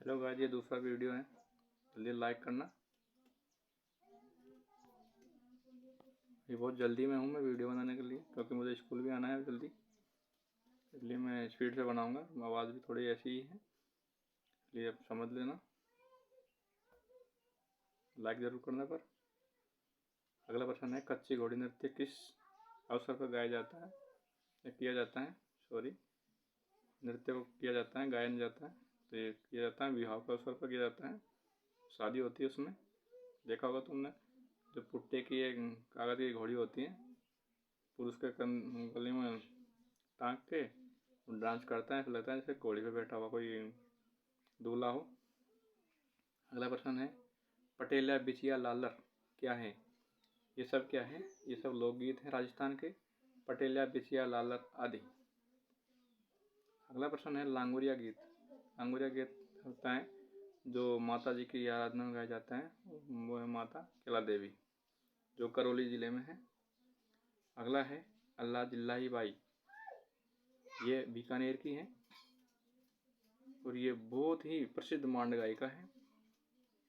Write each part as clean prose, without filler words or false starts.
Hello guys, ये दूसरा video है। जल्दी लाइक करना। ये बहुत जल्दी में हूँ मैं वीडियो बनाने के लिए, क्योंकि मुझे स्कूल भी आना है जल्दी, इसलिए मैं स्पीड से बनाऊँगा। आवाज़ भी थोड़ी ऐसी ही है, इसलिए आप समझ लेना। लाइक ज़रूर करना। पर अगला प्रश्न है, कच्ची घोड़ी नृत्य किस अवसर पर गाया जाता है या किया जाता है? नृत्य को किया जाता है, गाया जाता है। तो ये किया जाता है विवाह के अवसर पर किया जाता है। शादी होती है, उसमें देखा होगा तुमने, जो पुट्टे की एक कागज़ की घोड़ी होती है, पुरुष के गले में टांग के डांस करता है। ऐसा लगता है जैसे घोड़ी पे बैठा हुआ कोई दूल्हा हो। अगला प्रश्न है, पटेलिया बिछिया लालर क्या है? ये सब क्या है? ये सब लोकगीत हैं राजस्थान के। पटेलिया बिछिया लालर आदि। अगला प्रश्न है, लांगुरिया गीत। लांगुरिया गीत होता है जो माता जी की आराधना में गाया जाता है, वो है माता केला देवी, जो करौली ज़िले में है। अगला है, अल्लाह जिल्लाही बाई। ये बीकानेर की है और ये बहुत ही प्रसिद्ध मांड गायिका है।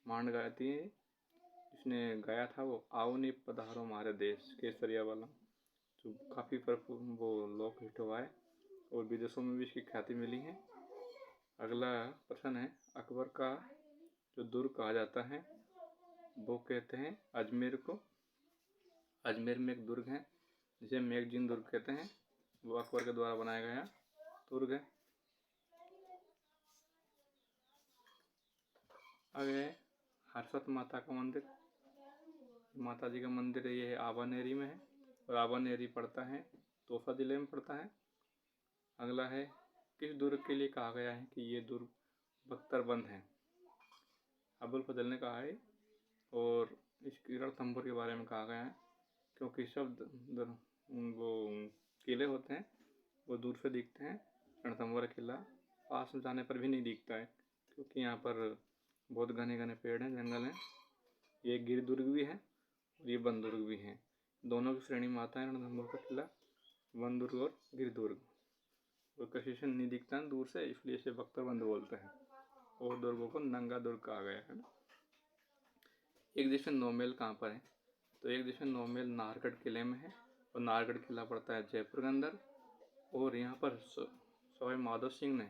मांड गाती है, जिसने गाया था वो आओ नी पधारो हमारे देश, केसरिया वाला, जो काफ़ी वो लोक हिट हुआ है और विदेशों में भी इसकी ख्याति मिली है। अगला प्रश्न है, अकबर का जो दुर्ग कहा जाता है वो कहते हैं अजमेर को। अजमेर में एक दुर्ग है जिसे मैगजीन दुर्ग कहते हैं, वो अकबर के द्वारा बनाया गया दुर्ग है। आगे हर्षद माता का मंदिर। माता जी का मंदिर है, ये आबानेरी में है और आबानेरी पड़ता है तोसा जिले में पड़ता है। अगला है, किस दुर्ग के लिए कहा गया है कि ये दुर्ग बख्तरबंद है? अबुल फजल ने कहा है और इसकी रणथंभौर के बारे में कहा गया है, क्योंकि सब वो किले होते हैं वो दूर से दिखते हैं। रणथंभौर किला पास में जाने पर भी नहीं दिखता है, क्योंकि यहाँ पर बहुत घने घने पेड़ हैं, जंगल हैं। ये गिर दुर्ग भी है और ये वन दुर्ग भी है। दोनों की श्रेणी में आता है रणथंभौर का किला, वन दुर्ग और गिर दुर्ग। वो किसी से नहीं दिखता है दूर से, इसलिए इसे बख्तरबंद बोलते हैं और दुर्गों को नंगा दुर्ग कहा गया है ना। एक दिवसीय नौमेल कहाँ पर है? तो एक दिवसीय नौमेल नाहरगढ़ किले में है और नाहरगढ़ किला पड़ता है जयपुर के अंदर। और यहाँ पर सवाई माधो सिंह ने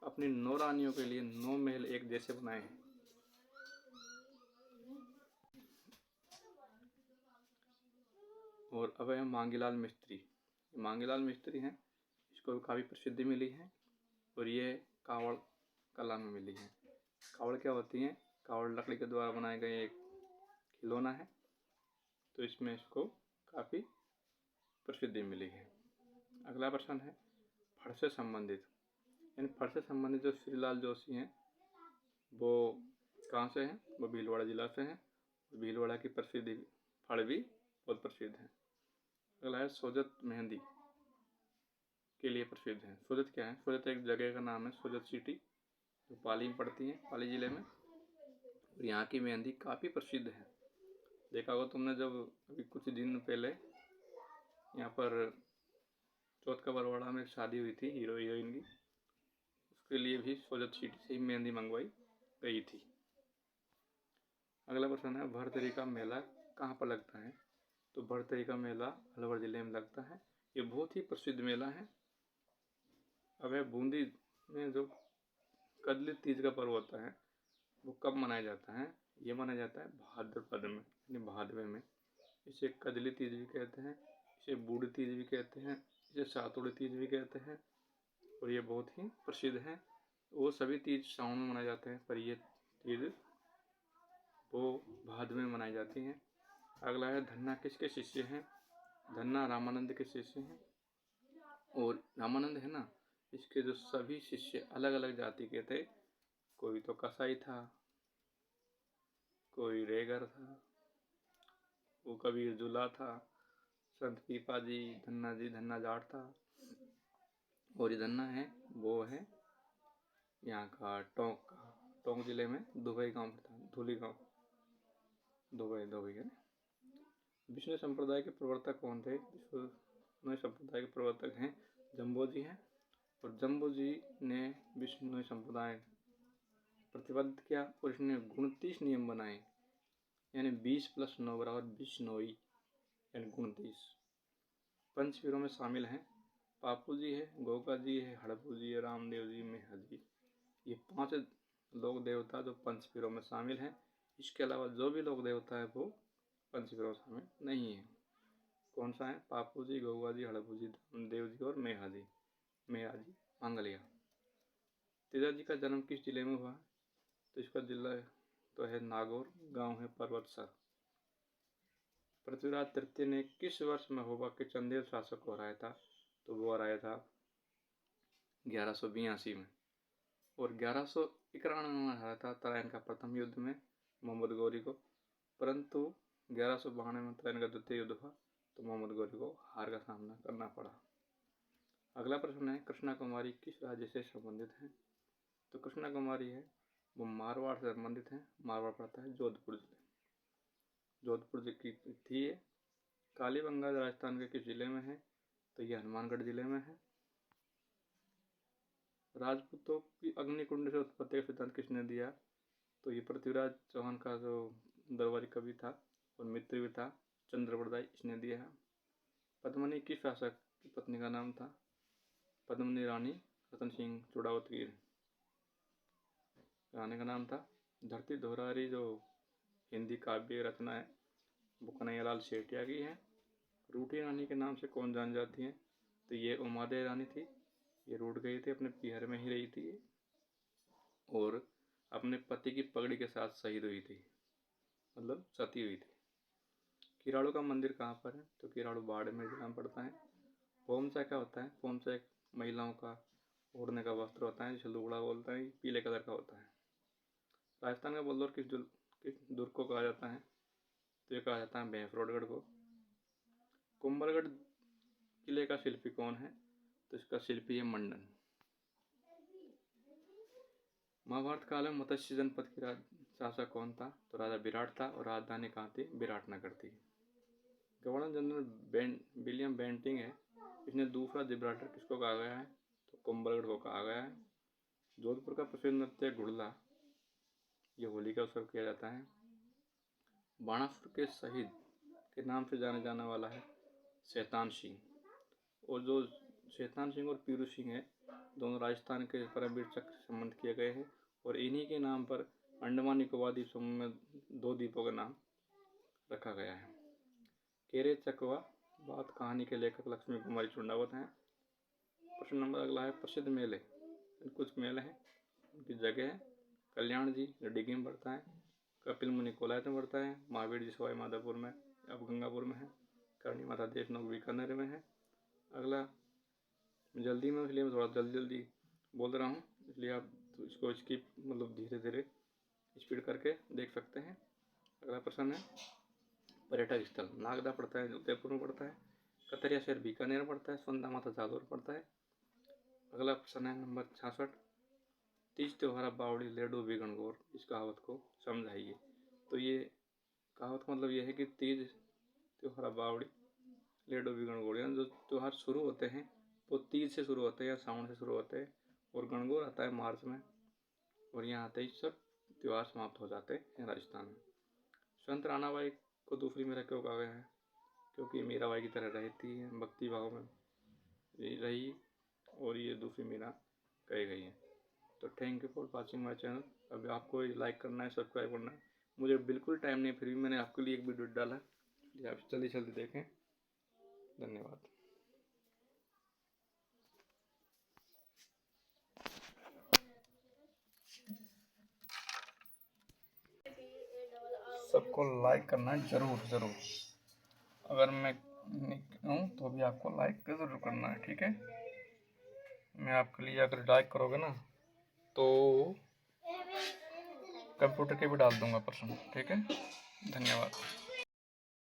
अपनी 9 रानियों के लिए 9 महल एक जैसे बनाए हैं। और अब है मांगीलाल मिस्त्री। मांगीलाल मिस्त्री हैं, इसको काफ़ी प्रसिद्धि मिली है और ये कावड़ कला में मिली है। कावड़ क्या होती है? कावड़ लकड़ी के द्वारा बनाए गए एक खिलौना है, तो इसमें इसको काफ़ी प्रसिद्धि मिली है। अगला प्रश्न है, फड़ से संबंधित। इन फड़ से संबंधित जो श्रीलाल जोशी हैं वो कहाँ से हैं? वो भीलवाड़ा जिला से हैं। भीलवाड़ा की प्रसिद्धि फड़ भी बहुत प्रसिद्ध है। अगला है, सोजत मेहंदी के लिए प्रसिद्ध है। सोजत क्या है? सोजत एक जगह का नाम है, सोजत सिटी, जो पाली में पड़ती है, पाली ज़िले में। और यहाँ की मेहंदी काफ़ी प्रसिद्ध है। देखा होगा तुमने, जब अभी कुछ दिन पहले यहाँ पर चौथ का बरवाड़ा में शादी हुई थी हीरो हीरोइन की, उसके लिए भी सोजत सिटी से ही मेहंदी मंगवाई गई थी। अगला प्रश्न है, भरथरी का मेला कहाँ पर लगता है? तो भरथरी का मेला अलवर ज़िले में लगता है। ये बहुत ही प्रसिद्ध मेला है। अब है, बूंदी में जो कजली तीज का पर्व होता है वो कब मनाया जाता है? ये मनाया जाता है भाद्रपद में, यानी भादवे में। इसे कजली तीज भी कहते हैं, इसे बूढ़ी तीज भी कहते हैं, इसे सातुड़ी तीज भी कहते हैं और ये बहुत ही प्रसिद्ध है। वो सभी तीज सावन में मनाए जाते हैं, पर ये तीज वो भादवे में मनाई जाती हैं। अगला है, धन्ना किसके शिष्य हैं? धन्ना रामानंद के शिष्य हैं। और रामानंद है ना, इसके जो सभी शिष्य अलग अलग जाति के थे। कोई तो कसाई था, कोई रेगर था, वो कबीर जुला था, संत पीपा जी धन्ना जाट था। और ये धन्ना है वो है यहाँ का टोंक जिले में दुबई गांव था, धुली गांव, दुबई है। विष्णु संप्रदाय के प्रवर्तक कौन थे? विष्णु संप्रदाय के प्रवर्तक हैं जम्बो जी हैं। और जम्बो जी ने विष्णु संप्रदाय प्रतिबद्ध किया और इसने 29 नियम बनाए, यानी 20 + 9 = 29 यानी 29। पंचवीरों में शामिल हैं पापू जी है, गोगा जी है, हड़पू जी है, रामदेव जी, मेहा जी। ये 5 लोक देवता जो पंचवीरों में शामिल हैं। इसके अलावा जो भी लोक देवता है वो पंचवीरों में शामिल नहीं है। कौन सा है? पापू जी, गोगा जी, हड़पू जी, रामदेव जी और मेहा जी, मेहा जी, मांगलिया। तेजा जी का जन्म किस जिले में हुआ? तो इसका जिला तो है नागौर, गांव है पर्वतसर। पृथ्वीराज तृतीय ने किस वर्ष महोबा के चंदेल शासक को हराया था? तो वो हराया था 1182 में। और 1191 में हराया था तराइन का प्रथम युद्ध में मोहम्मद गौरी को, परंतु 1192 में तराइन का द्वितीय युद्ध हुआ तो मोहम्मद गौरी को हार का सामना करना पड़ा। अगला प्रश्न है, कृष्णा कुमारी किस राज्य से संबंधित है? तो कृष्णा कुमारी है वो मारवाड़ से संबंधित है। मारवाड़ पड़ता है जोधपुर जिले, जोधपुर की थी ये। कालीबंगा राजस्थान के किस जिले में है? तो ये हनुमानगढ़ जिले में है। राजपूतों की अग्निकुंड से उत्पत्ति का सिद्धांत किसने दिया? तो ये पृथ्वीराज चौहान का जो दरबारी कवि था और मित्र भी था, चंद्रप्रदाय, इसने दिया है। पद्मनी किस शासक की पत्नी का नाम था? पद्मनी रानी रतन सिंह चूड़ावत की रानी का नाम था। धरती दोहरारी जो हिंदी काव्य रचना है वो कन्हैयालाल सेठिया की है। रूठी रानी के नाम से कौन जान जाती है? तो ये उमादय रानी थी। ये रूठ गई थी, अपने पिहर में ही रही थी और अपने पति की पगड़ी के साथ शहीद हुई थी, मतलब सती हुई थी। किराड़ू का मंदिर कहाँ पर है? तो किराड़ू बाड़मेर जिला में पड़ता है। पोमचा क्या होता है? पोमचा एक महिलाओं का ओढ़ने का वस्त्र होता है जिसे लुगड़ा बोलते हैं, पीले कलर का होता है। राजस्थान का बल्लौर किस दुर्ग को कहा जाता है? तो ये कहा जाता है भैंसरोडगढ़ को। कुंभलगढ़ किले का शिल्पी कौन है? तो इसका शिल्पी है मंडन। महाभारत काल में मत्स्य जनपद की शासक कौन था? तो राजा विराट था और राजधानी कहाँ थी? विराटनगर थी। गवर्नर जनरल विलियम बेंटिंग है, इसने दूसरा जिब्राल्टर किसको कहा गया है? तो कुंभलगढ़ को कहा गया है। जोधपुर का प्रसिद्ध नृत्य घुड़ला, ये होली का उत्सव किया जाता है। बाणासुर के शहीद के नाम से जाने जाने वाला है शैतान सिंह। और जो शैतान सिंह और पीरू सिंह है, दोनों राजस्थान के परमवीर चक्र से संबंध किए गए हैं और इन्हीं के नाम पर अंडमान निकोबार द्वीप समूह में 2 द्वीपों का नाम रखा गया है। केरे चकवा बात कहानी के लेखक लक्ष्मी कुमारी चुंडावत हैं। प्रश्न नंबर अगला है, प्रसिद्ध मेले। कुछ मेले हैं, उनकी जगह है कल्याण जी जो डिगी में पड़ता है, कपिल मुनि कोलायत में पड़ता है, महावीर जी सवाई माधोपुर में अब गंगापुर में है, करणी माता देशनोक बीकानेर में है। अगला जल्दी में, इसलिए मैं थोड़ा जल्दी बोल रहा हूँ, इसलिए आप इसको स्किप मतलब धीरे धीरे स्पीड करके देख सकते हैं। अगला प्रश्न है, पर्यटक स्थल। नागदा पड़ता है उदयपुर में पड़ता है, कतरिया शहर बीकानेर में पड़ता है, संता माता जालोर पड़ता है। अगला प्रश्न है नंबर 66, तीज त्योहार बावड़ी लेडो भी गणगौर, इस कहावत को समझाइए। तो ये कहावत का मतलब ये है कि तीज त्योहार बावड़ी लेडो भी गणगौर, यानी जो त्यौहार शुरू होते हैं वो तीज से शुरू होते हैं या सावन से शुरू होते हैं और गणगौर आता है मार्च में और यहाँ आते ही सब त्यौहार समाप्त हो जाते हैं राजस्थान में। संत राणाबाई को दूसरी मीरा क्यों कहा गया है? क्योंकि मीराबाई की तरह रहती है, भक्ति भाव में रही और ये दूसरी मीरा कही गई है। तो thank you for watching my channel. अभी आपको लाइक करना है, सब्सक्राइब करना है। मुझे बिल्कुल टाइम नहीं, फिर भी मैंने आपके लिए एक वीडियो डाला है, इसलिए आप जल्दी जल्दी देखें। धन्यवाद। सबको लाइक करना है ज़रूर। अगर मैं हूँ तो भी आपको लाइक ज़रूर करना है, ठीक है। मैं आपके लिए अगर लाइक करोगे ना तो कंप्यूटर के भी डाल दूंगा प्रश्न, ठीक है। धन्यवाद।